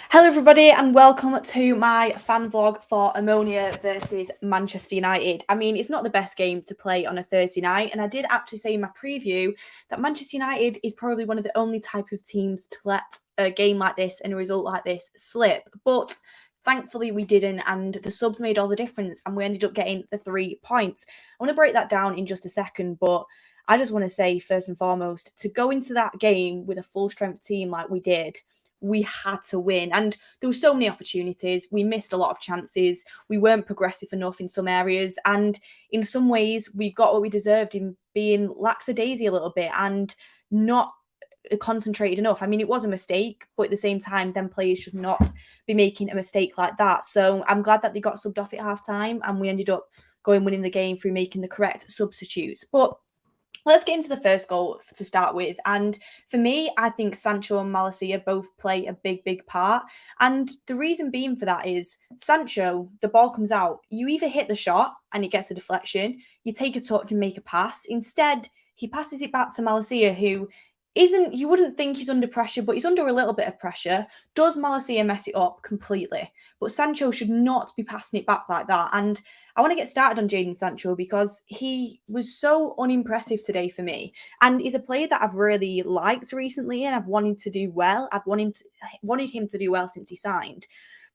Hello everybody and welcome to my fan vlog for Omonia versus Manchester United. I mean, it's not the best game to play on a Thursday night, and I did actually say in my preview that Manchester United is probably one of the only type of teams to let a game like this and a result like this slip. But thankfully we didn't, and the subs made all the difference and we ended up getting the 3 points. I want to break that down in just a second, but I just want to say first and foremost, to go into that game with a full strength team like we did, we had to win. And there were so many opportunities. We missed a lot of chances. We weren't progressive enough in some areas. And in some ways, we got what we deserved in being lackadaisy a little bit and not concentrated enough. I mean, it was a mistake, but at the same time, then players should not be making a mistake like that. So I'm glad that they got subbed off at half time and we ended up winning the game through making the correct substitutes. But let's get into the first goal to start with. And for me, I think Sancho and Malacia both play a big part. And the reason being for that is Sancho, the ball comes out, you either hit the shot and it gets a deflection, you take a touch and make a pass. Instead, he passes it back to Malacia, who isn't, you wouldn't think he's under pressure, but he's under a little bit of pressure. Does Malacia mess it up completely? But Sancho should not be passing it back like that. And I want to get started on Jadon Sancho because he was so unimpressive today for me. And he's a player that I've really liked recently and I've wanted to do well. I've wanted him to do well since he signed.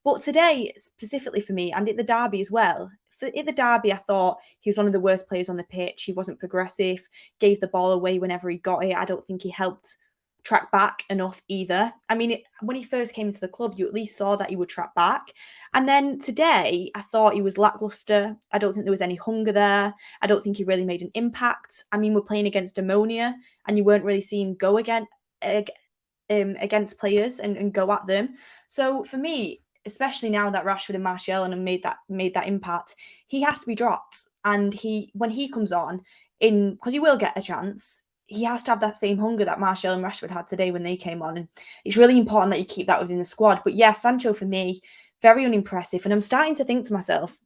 But today, specifically for me, and at the derby as well, at the derby, I thought he was one of the worst players on the pitch. He wasn't progressive, gave the ball away whenever he got it. I don't think he helped track back enough either. I mean, when he first came to the club, you at least saw that he would track back. And then today, I thought he was lackluster. I don't think there was any hunger there. I don't think he really made an impact. I mean, we're playing against Omonia, and you weren't really seeing go against players and go at them. So for me, especially now that Rashford and Martial have made that impact, he has to be dropped. And when he comes on, because he will get a chance, he has to have that same hunger that Martial and Rashford had today when they came on. And it's really important that you keep that within the squad. But yeah, Sancho for me, very unimpressive. And I'm starting to think to myself,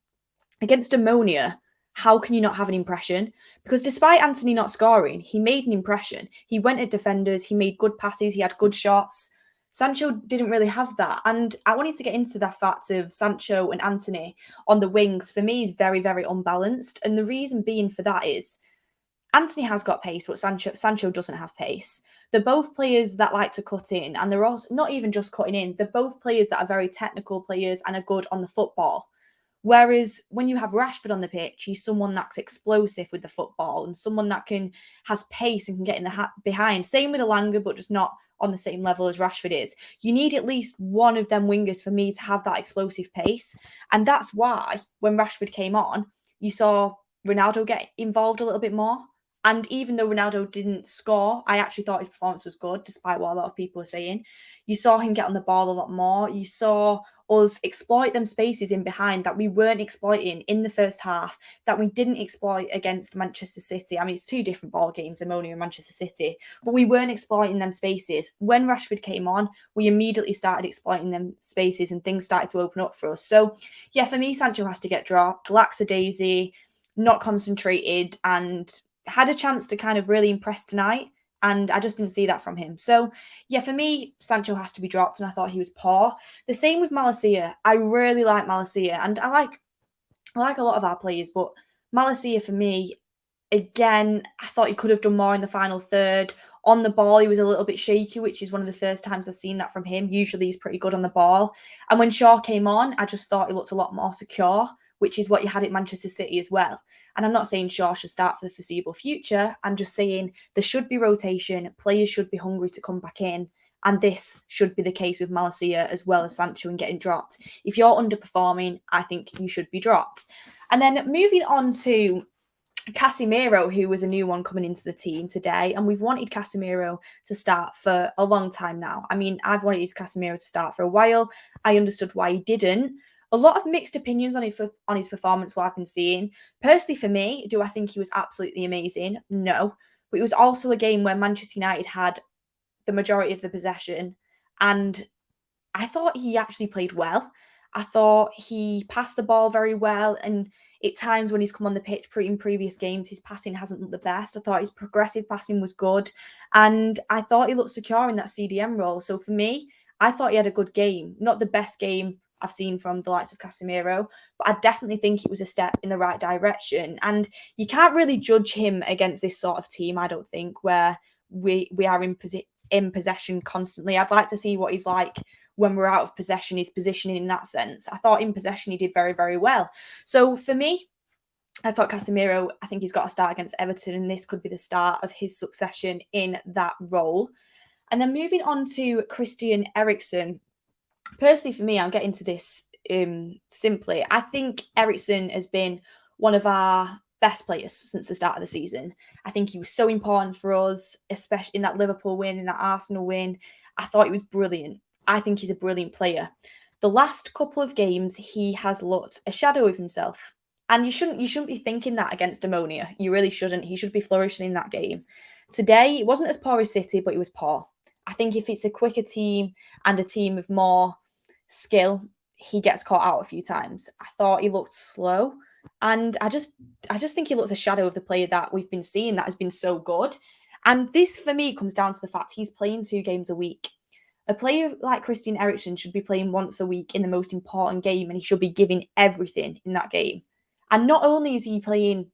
against Omonia, how can you not have an impression? Because despite Anthony not scoring, he made an impression. He went at defenders, he made good passes, he had good shots. Sancho didn't really have that. And I wanted to get into that fact of Sancho and Anthony on the wings. For me, is very unbalanced. And the reason being for that is Anthony has got pace, but Sancho doesn't have pace. They're both players that like to cut in, and they're also not even just cutting in. They're both players that are very technical players and are good on the football. Whereas when you have Rashford on the pitch, he's someone that's explosive with the football and someone that has pace and can get in the behind. Same with Elanga, but just not on the same level as Rashford is. You need at least one of them wingers for me to have that explosive pace. And that's why when Rashford came on, you saw Ronaldo get involved a little bit more. And even though Ronaldo didn't score, I actually thought his performance was good, despite what a lot of people are saying. You saw him get on the ball a lot more. You saw us exploit them spaces in behind that we weren't exploiting in the first half, that we didn't exploit against Manchester City. I mean, it's two different ball games, Omonia and Manchester City, but we weren't exploiting them spaces. When Rashford came on, we immediately started exploiting them spaces and things started to open up for us. So, yeah, for me, Sancho has to get dropped. Lackadaisy, not concentrated, and had a chance to kind of really impress tonight, and I just didn't see that from him. So, yeah, for me, Sancho has to be dropped, and I thought he was poor. The same with Malacia. I really like Malacia, and I like a lot of our players, but Malacia for me, again, I thought he could have done more in the final third. On the ball, he was a little bit shaky, which is one of the first times I've seen that from him. Usually he's pretty good on the ball. And when Shaw came on, I just thought he looked a lot more secure, which is what you had at Manchester City as well. And I'm not saying Shaw should start for the foreseeable future. I'm just saying there should be rotation. Players should be hungry to come back in. And this should be the case with Malacia as well as Sancho and getting dropped. If you're underperforming, I think you should be dropped. And then moving on to Casemiro, who was a new one coming into the team today, and we've wanted Casemiro to start for a long time now. I mean, I've wanted Casemiro to start for a while. I understood why he didn't. A lot of mixed opinions on his performance, what I've been seeing. Personally, for me, do I think he was absolutely amazing? No. But it was also a game where Manchester United had the majority of the possession, and I thought he actually played well. I thought he passed the ball very well, and at times when he's come on the pitch in previous games, his passing hasn't looked the best. I thought his progressive passing was good, and I thought he looked secure in that CDM role. So for me, I thought he had a good game. Not the best game I've seen from the likes of Casemiro, but I definitely think it was a step in the right direction. And you can't really judge him against this sort of team, I don't think, where we are in possession constantly. I'd like to see what he's like when we're out of possession, his positioning in that sense. I thought in possession he did very, very well. So for me, I thought Casemiro, I think he's got to start against Everton, and this could be the start of his succession in that role. And then moving on to Christian Eriksen. Personally, for me, I'll get into this simply. I think Eriksen has been one of our best players since the start of the season. I think he was so important for us, especially in that Liverpool win, in that Arsenal win. I thought he was brilliant. I think he's a brilliant player. The last couple of games, he has looked a shadow of himself. And you shouldn't be thinking that against Omonia. You really shouldn't. He should be flourishing in that game. Today, it wasn't as poor as City, but it was poor. I think if it's a quicker team and a team of more skill, he gets caught out a few times. I thought he looked slow, and I just think he looks a shadow of the player that we've been seeing that has been so good. And this, for me, comes down to the fact he's playing 2 games a week. A player like Christian Eriksen should be playing once a week in the most important game, and he should be giving everything in that game. And not only is he playing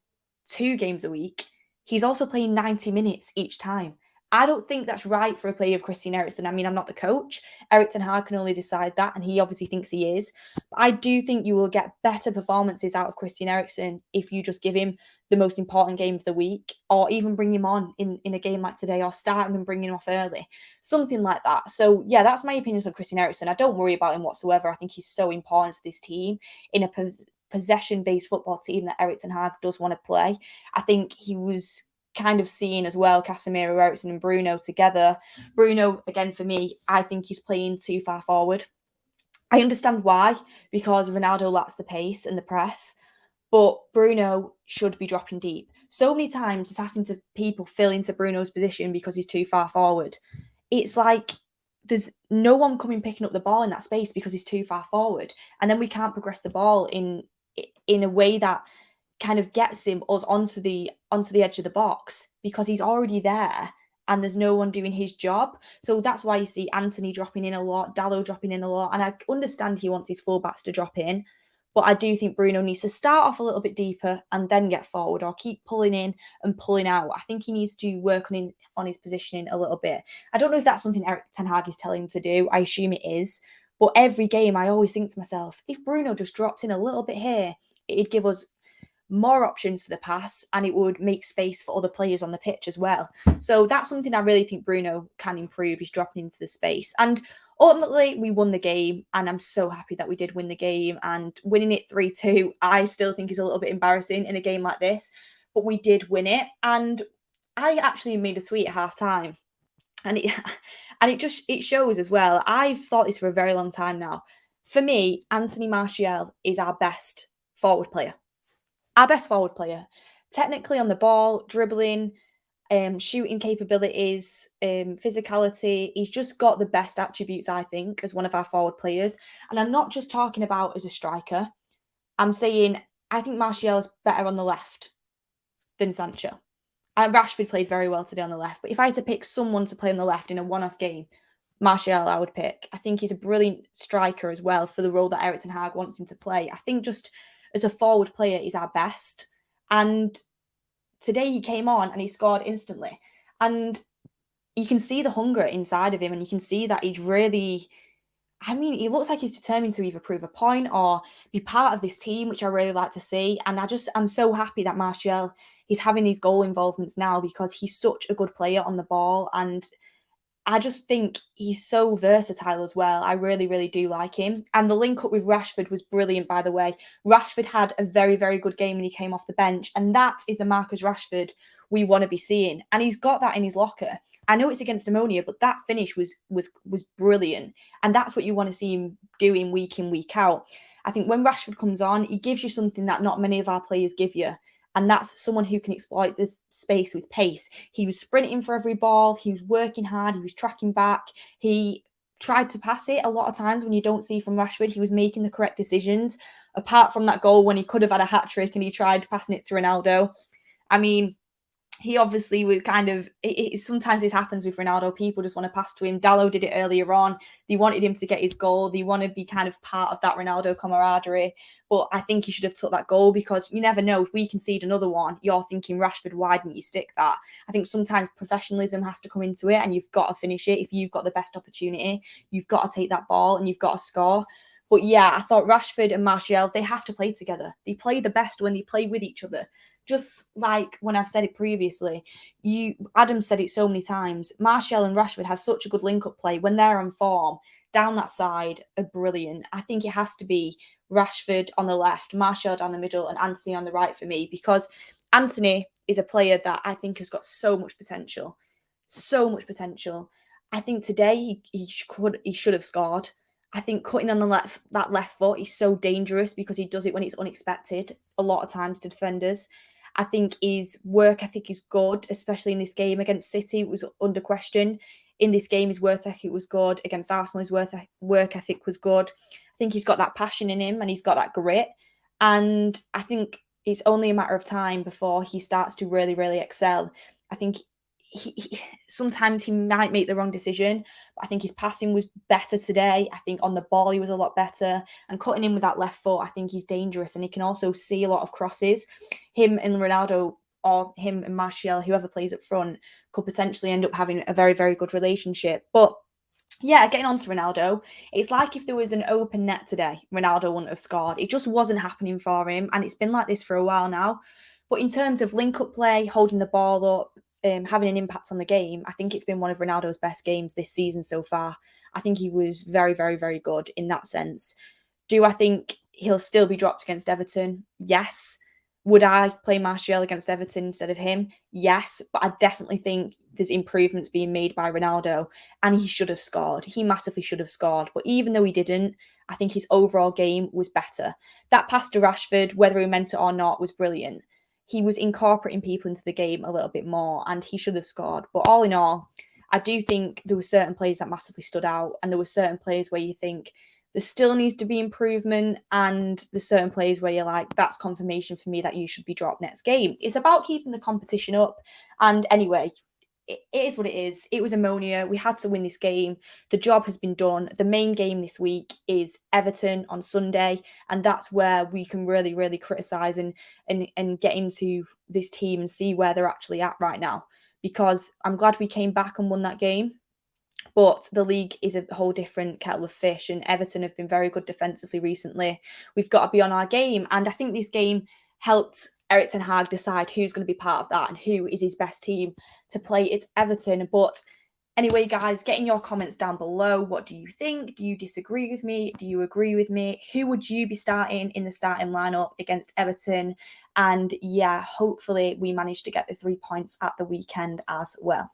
2 games a week, he's also playing 90 minutes each time. I don't think that's right for a player of Christian Eriksen. I mean, I'm not the coach. Erik ten Hag can only decide that, and he obviously thinks he is. But I do think you will get better performances out of Christian Eriksen if you just give him the most important game of the week, or even bring him on in a game like today, or start him and bring him off early. Something like that. So, yeah, that's my opinions on Christian Eriksen. I don't worry about him whatsoever. I think he's so important to this team in a possession-based football team that Erik ten Hag does want to play. I think he was kind of seeing as well Casemiro, Eriksen and Bruno together. Bruno, again, for me, I think he's playing too far forward. I understand why, because Ronaldo lacks the pace and the press, but Bruno should be dropping deep. So many times it's having to people fill into Bruno's position because he's too far forward. It's like there's no one coming picking up the ball in that space because he's too far forward. And then we can't progress the ball in a way that kind of gets us onto the edge of the box because he's already there and there's no one doing his job. So that's why you see Anthony dropping in a lot, Dalot dropping in a lot. And I understand he wants his fullbacks to drop in, but I do think Bruno needs to start off a little bit deeper and then get forward, or keep pulling in and pulling out. I think he needs to work on his positioning a little bit. I don't know if that's something Erik ten Hag is telling him to do. I assume it is. But every game I always think to myself, if Bruno just dropped in a little bit here, it'd give us more options for the pass, and it would make space for other players on the pitch as well. So that's something I really think Bruno can improve. He's dropping into the space. And ultimately, we won the game, and I'm so happy that we did win the game. And winning it 3-2, I still think is a little bit embarrassing in a game like this, but we did win it. And I actually made a tweet at half-time, and it shows as well. I've thought this for a very long time now. For me, Anthony Martial is our best forward player. Our best forward player. Technically on the ball, dribbling, shooting capabilities, physicality. He's just got the best attributes, I think, as one of our forward players. And I'm not just talking about as a striker. I'm saying I think Martial is better on the left than Sancho. Rashford played very well today on the left. But if I had to pick someone to play on the left in a one-off game, Martial I would pick. I think he's a brilliant striker as well for the role that Erik ten Hag wants him to play. I think just as a forward player, he's our best. And today he came on and he scored instantly. And you can see the hunger inside of him, and you can see that he's really, he looks like he's determined to either prove a point or be part of this team, which I really like to see. And I'm so happy that Martial, he's having these goal involvements now because he's such a good player on the ball. And I just think he's so versatile as well. I really, really do like him. And the link up with Rashford was brilliant, by the way. Rashford had a very, very good game when he came off the bench. And that is the Marcus Rashford we want to be seeing. And he's got that in his locker. I know it's against Omonia, but that finish was brilliant. And that's what you want to see him doing week in, week out. I think when Rashford comes on, he gives you something that not many of our players give you. And that's someone who can exploit this space with pace. He was sprinting for every ball. He was working hard. He was tracking back. He tried to pass it a lot of times when you don't see from Rashford. He was making the correct decisions. Apart from that goal when he could have had a hat-trick and he tried passing it to Ronaldo. he obviously was kind of sometimes this happens with Ronaldo. People just want to pass to him. Dallo did it earlier on. They wanted him to get his goal. They want to be kind of part of that Ronaldo camaraderie. But I think he should have took that goal, because you never know, if we concede another one, you're thinking, Rashford, why didn't you stick that? I think sometimes professionalism has to come into it, and you've got to finish it. If you've got the best opportunity, you've got to take that ball and you've got to score. But yeah, I thought Rashford and Martial, they have to play together. They play the best when they play with each other. Just like when I've said it previously, Adam said it so many times, Martial and Rashford have such a good link-up play. When they're on form, down that side are brilliant. I think it has to be Rashford on the left, Martial down the middle, and Anthony on the right for me, because Anthony is a player that I think has got so much potential. So much potential. I think today he should have scored. I think cutting on that left foot is so dangerous, because he does it when it's unexpected a lot of times to defenders. I think his work ethic is good, especially in this game against City. It was under question. In this game, his work ethic was good. Against Arsenal, his work ethic was good. I think he's got that passion in him and he's got that grit. And I think it's only a matter of time before he starts to really, really excel. I think sometimes he might make the wrong decision, but I think his passing was better today. I think on the ball he was a lot better, and cutting in with that left foot, I think he's dangerous, and he can also see a lot of crosses. Him and Ronaldo, or him and Martial, whoever plays up front, could potentially end up having a very, very good relationship. But yeah, getting on to Ronaldo, it's like if there was an open net today, Ronaldo wouldn't have scored. It just wasn't happening for him, and it's been like this for a while now. But in terms of link-up play, holding the ball up, having an impact on the game, I think it's been one of Ronaldo's best games this season so far. I think he was very, very, very good in that sense. Do I think he'll still be dropped against Everton? Yes. Would I play Martial against Everton instead of him? Yes. But I definitely think there's improvements being made by Ronaldo, and he should have scored. He massively should have scored. But even though he didn't, I think his overall game was better. That pass to Rashford, whether he meant it or not, was brilliant. He was incorporating people into the game a little bit more, and he should have scored. But all in all, I do think there were certain plays that massively stood out, and there were certain plays where you think there still needs to be improvement, and there's certain plays where you're like, that's confirmation for me that you should be dropped next game. It's about keeping the competition up. And anyway, it is what it is. It was Omonia. We had to win this game. The job has been done. The main game this week is Everton on Sunday, and that's where we can really, really criticise and get into this team and see where they're actually at right now. Because I'm glad we came back and won that game, but the league is a whole different kettle of fish, and Everton have been very good defensively recently. We've got to be on our game, and I think this game helped Erik ten Hag decide who's going to be part of that and who is his best team to play. It's Everton. But anyway, guys, get in your comments down below. What do you think? Do you disagree with me? Do you agree with me? Who would you be starting in the starting lineup against Everton? And yeah, hopefully we manage to get the 3 points at the weekend as well.